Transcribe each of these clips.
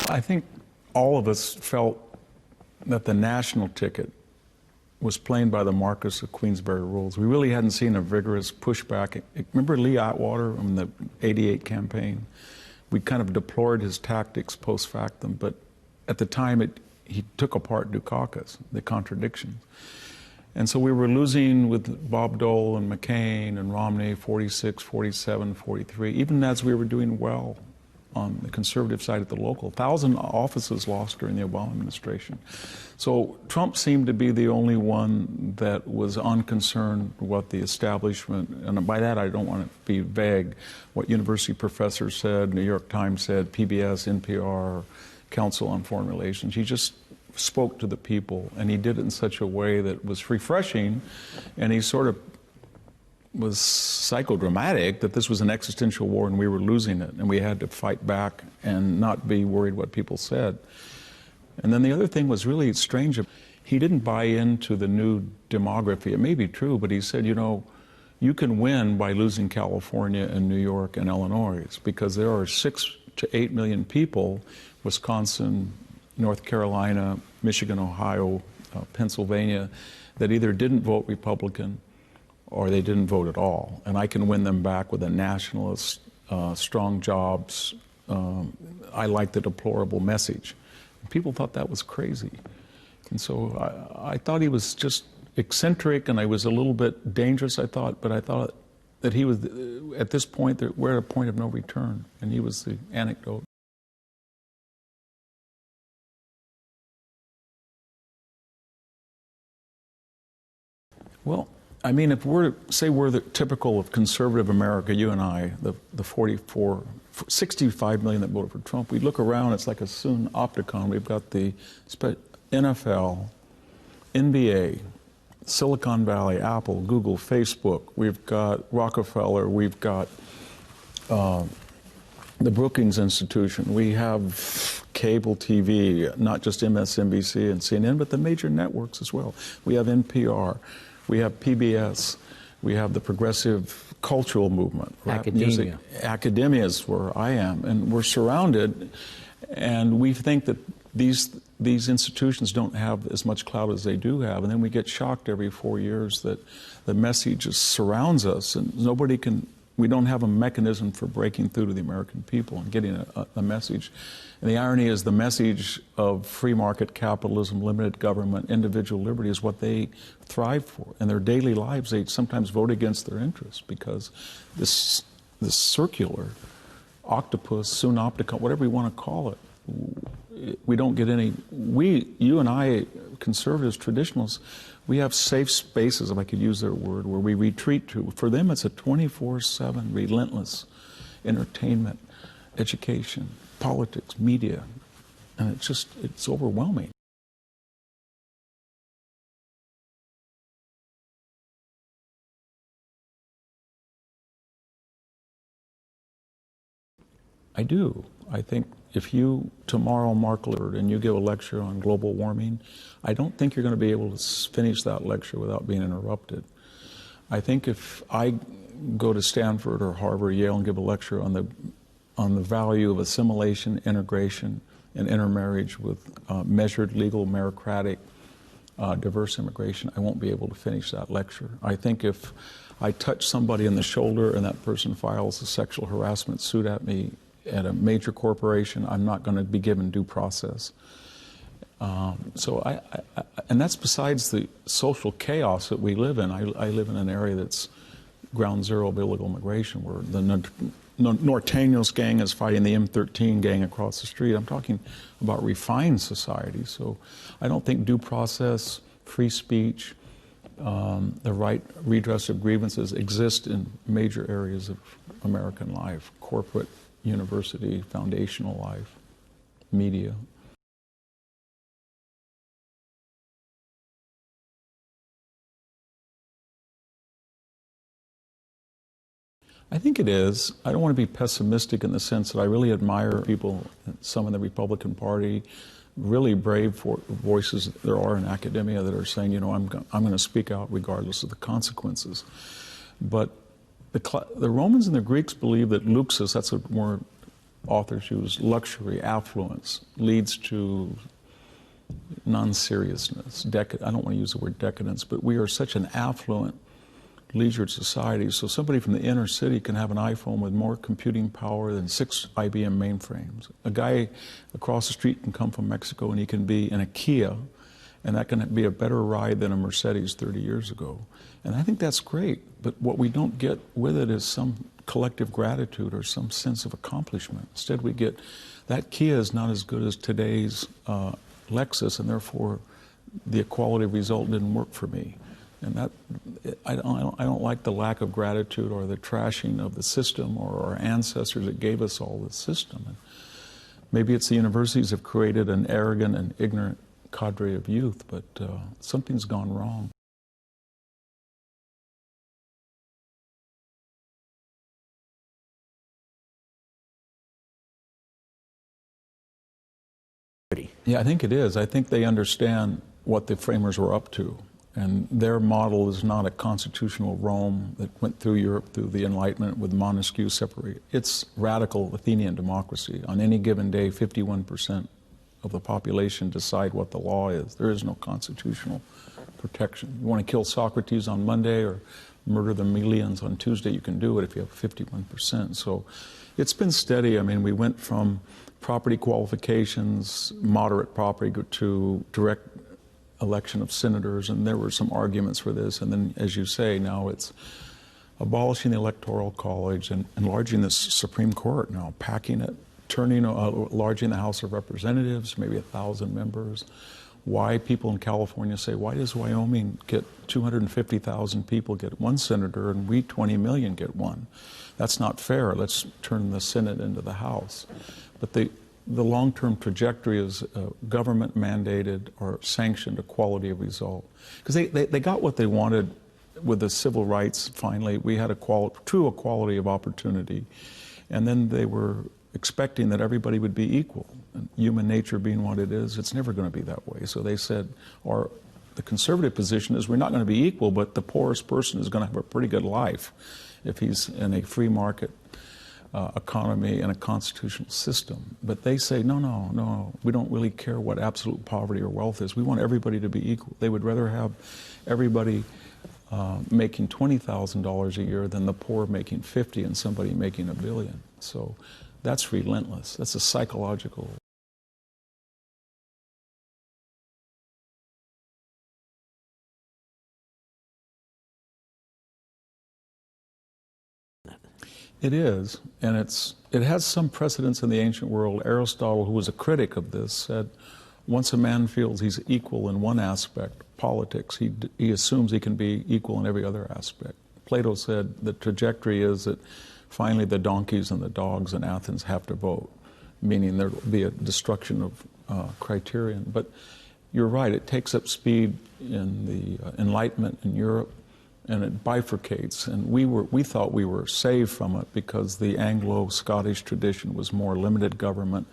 I think all of us felt that the national ticket was playing by the Marquis of Queensberry rules. We really hadn't seen a vigorous pushback. Remember Lee Atwater in the '88 campaign? We kind of deplored his tactics post factum, but at the time he took apart Dukakis, the contradictions. And so we were losing with Bob Dole and McCain and Romney, 46, 47, 43, even as we were doing well on the conservative side at the local. 1,000 offices lost during the Obama administration. So Trump seemed to be the only one that was unconcerned what the establishment, and by that I don't want to be vague, what university professors said, New York Times said, PBS, NPR, Council on Foreign Relations. He just spoke to the people, and he did it in such a way that was refreshing, and he sort of was psychodramatic that this was an existential war and we were losing it, and we had to fight back and not be worried what people said. And then the other thing was really strange. He didn't buy into the new demography. It may be true, but he said, you know, you can win by losing California and New York and Illinois, because there are 6 to 8 million people, Wisconsin, North Carolina, Michigan, Ohio, Pennsylvania, that either didn't vote Republican or they didn't vote at all. And I can win them back with a nationalist, strong jobs, I like the deplorable message. And people thought that was crazy. And so I thought he was just eccentric, and I was a little bit dangerous, I thought, but I thought that he was, at this point, we're at a point of no return, and he was the anecdote. Well, I mean, if say we're the typical of conservative America, you and I, the 65 million that voted for Trump, we look around, it's like a synopticon. We've got the NFL, NBA, Silicon Valley, Apple, Google, Facebook. We've got Rockefeller. We've got the Brookings Institution. We have cable TV, not just MSNBC and CNN, but the major networks as well. We have NPR. We have PBS. We have the progressive cultural movement. Academia. Academia is where I am. And we're surrounded, and we think that these institutions don't have as much clout as they do have. And then we get shocked every 4 years that the message just surrounds us, and we don't have a mechanism for breaking through to the American people and getting a message. And the irony is the message of free market capitalism, limited government, individual liberty is what they thrive for. In their daily lives, they sometimes vote against their interests because this circular octopus, synopticon, whatever you want to call it, we don't get any, you and I, conservatives, traditionalists, we have safe spaces, if I could use their word, where we retreat to. For them, it's a 24/7 relentless entertainment, education, politics, media, and it's overwhelming. I do. I think if you tomorrow, Mark Lippert, and you give a lecture on global warming, I don't think you're going to be able to finish that lecture without being interrupted. I think if I go to Stanford or Harvard or Yale and give a lecture on the value of assimilation, integration, and intermarriage with measured, legal, meritocratic, diverse immigration, I won't be able to finish that lecture. I think if I touch somebody in the shoulder and that person files a sexual harassment suit at me at a major corporation, I'm not going to be given due process. And that's besides the social chaos that we live in. I live in an area that's ground zero of illegal immigration, where the Norteños gang is fighting the M13 gang across the street. I'm talking about refined society. So I don't think due process, free speech, the right redress of grievances exist in major areas of American life: corporate, university, foundational life, media. I think it is. I don't want to be pessimistic in the sense that I really admire people, some in the Republican Party, really brave voices there are in academia that are saying, you know, I'm going to speak out regardless of the consequences. But the Romans and the Greeks believed that luxus, that's a more authors use, luxury, affluence, leads to non-seriousness. I don't want to use the word decadence, but we are such an affluent, leisured society. So somebody from the inner city can have an iPhone with more computing power than 6 IBM mainframes. A guy across the street can come from Mexico and he can be in a Kia, and that can be a better ride than a Mercedes 30 years ago. And I think that's great, but what we don't get with it is some collective gratitude or some sense of accomplishment. Instead, we get, that Kia is not as good as today's Lexus, and therefore the equality result didn't work for me. And that, I don't like the lack of gratitude or the trashing of the system or our ancestors that gave us all this system. And maybe it's the universities have created an arrogant and ignorant cadre of youth, but something's gone wrong. Yeah, I think it is. I think they understand what the framers were up to. And their model is not a constitutional Rome that went through Europe through the Enlightenment with Montesquieu separate. It's radical Athenian democracy. On any given day, 51% of the population decide what the law is. There is no constitutional protection. You want to kill Socrates on Monday or murder the Melians on Tuesday, you can do it if you have 51%. So it's been steady. I mean, we went from property qualifications, moderate property, to direct election of senators, and there were some arguments for this. And then, as you say, now it's abolishing the Electoral College and enlarging the Supreme Court now, packing it, enlarging the House of Representatives, maybe 1,000 members. Why people in California say, why does Wyoming get 250,000 people get one senator and we 20 million get one? That's not fair. Let's turn the Senate into the House. But the long-term trajectory is government-mandated or sanctioned equality of result. Because they got what they wanted with the civil rights, finally. We had true equality of opportunity. And then they were expecting that everybody would be equal. And human nature being what it is, it's never going to be that way. So they said, the conservative position is we're not going to be equal, but the poorest person is going to have a pretty good life if he's in a free market economy and a constitutional system. But they say, no, we don't really care what absolute poverty or wealth is. We want everybody to be equal. They would rather have everybody making $20,000 a year than the poor making 50 and somebody making $1 billion. So that's relentless. That's a psychological. It is, and it has some precedence in the ancient world. Aristotle, who was a critic of this, said, once a man feels he's equal in one aspect, politics, he assumes he can be equal in every other aspect. Plato said the trajectory is that finally the donkeys and the dogs in Athens have to vote, meaning there will be a destruction of criterion. But you're right, it takes up speed in the Enlightenment in Europe, and it bifurcates. And we thought we were saved from it because the Anglo-Scottish tradition was more limited government,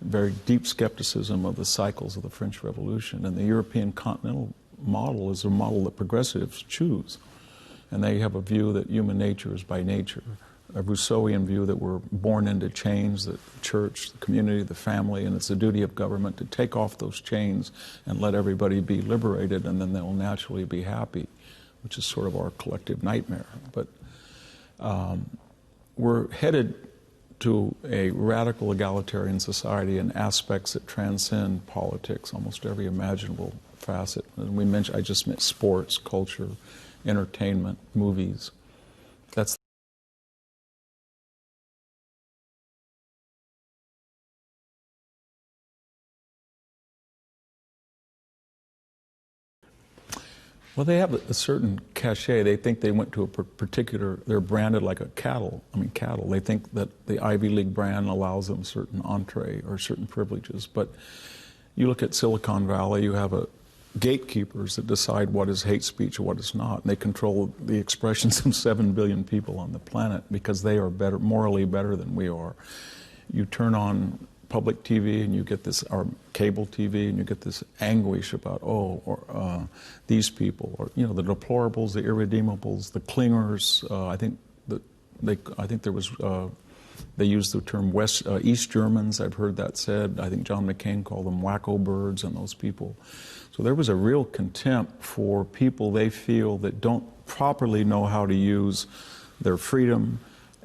very deep skepticism of the cycles of the French Revolution. And the European continental model is a model that progressives choose. And they have a view that human nature is by nature, a Rousseauian view that we're born into chains, the church, the community, the family, and it's the duty of government to take off those chains and let everybody be liberated, and then they'll naturally be happy, which is sort of our collective nightmare. But we're headed to a radical egalitarian society in aspects that transcend politics, almost every imaginable facet. And I just meant sports, culture, entertainment, movies. That's well, they have a certain cachet. They think they went to a particular, they're branded like a cattle. They think that the Ivy League brand allows them certain entree or certain privileges. But you look at Silicon Valley, you have gatekeepers that decide what is hate speech or what is not. And they control the expressions of 7 billion people on the planet because they are morally better than we are. You turn on public TV and you get this, or cable TV, and you get this anguish about, these people, or the deplorables, the irredeemables, the clingers. I think there was They use the term East Germans. I've heard that said. I think John McCain called them wacko birds and those people. So there was a real contempt for people they feel that don't properly know how to use their freedom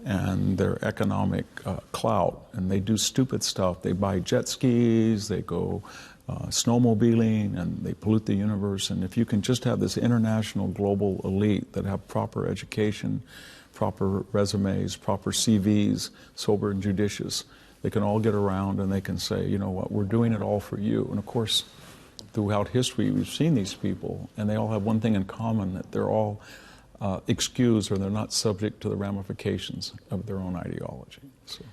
and their economic clout. And they do stupid stuff. They buy jet skis, they go snowmobiling, and they pollute the universe. And if you can just have this international global elite that have proper education, proper resumes, proper CVs, sober and judicious, they can all get around and they can say, you know what, we're doing it all for you. And of course, throughout history, we've seen these people, and they all have one thing in common, that they're all excused, or they're not subject to the ramifications of their own ideology. So.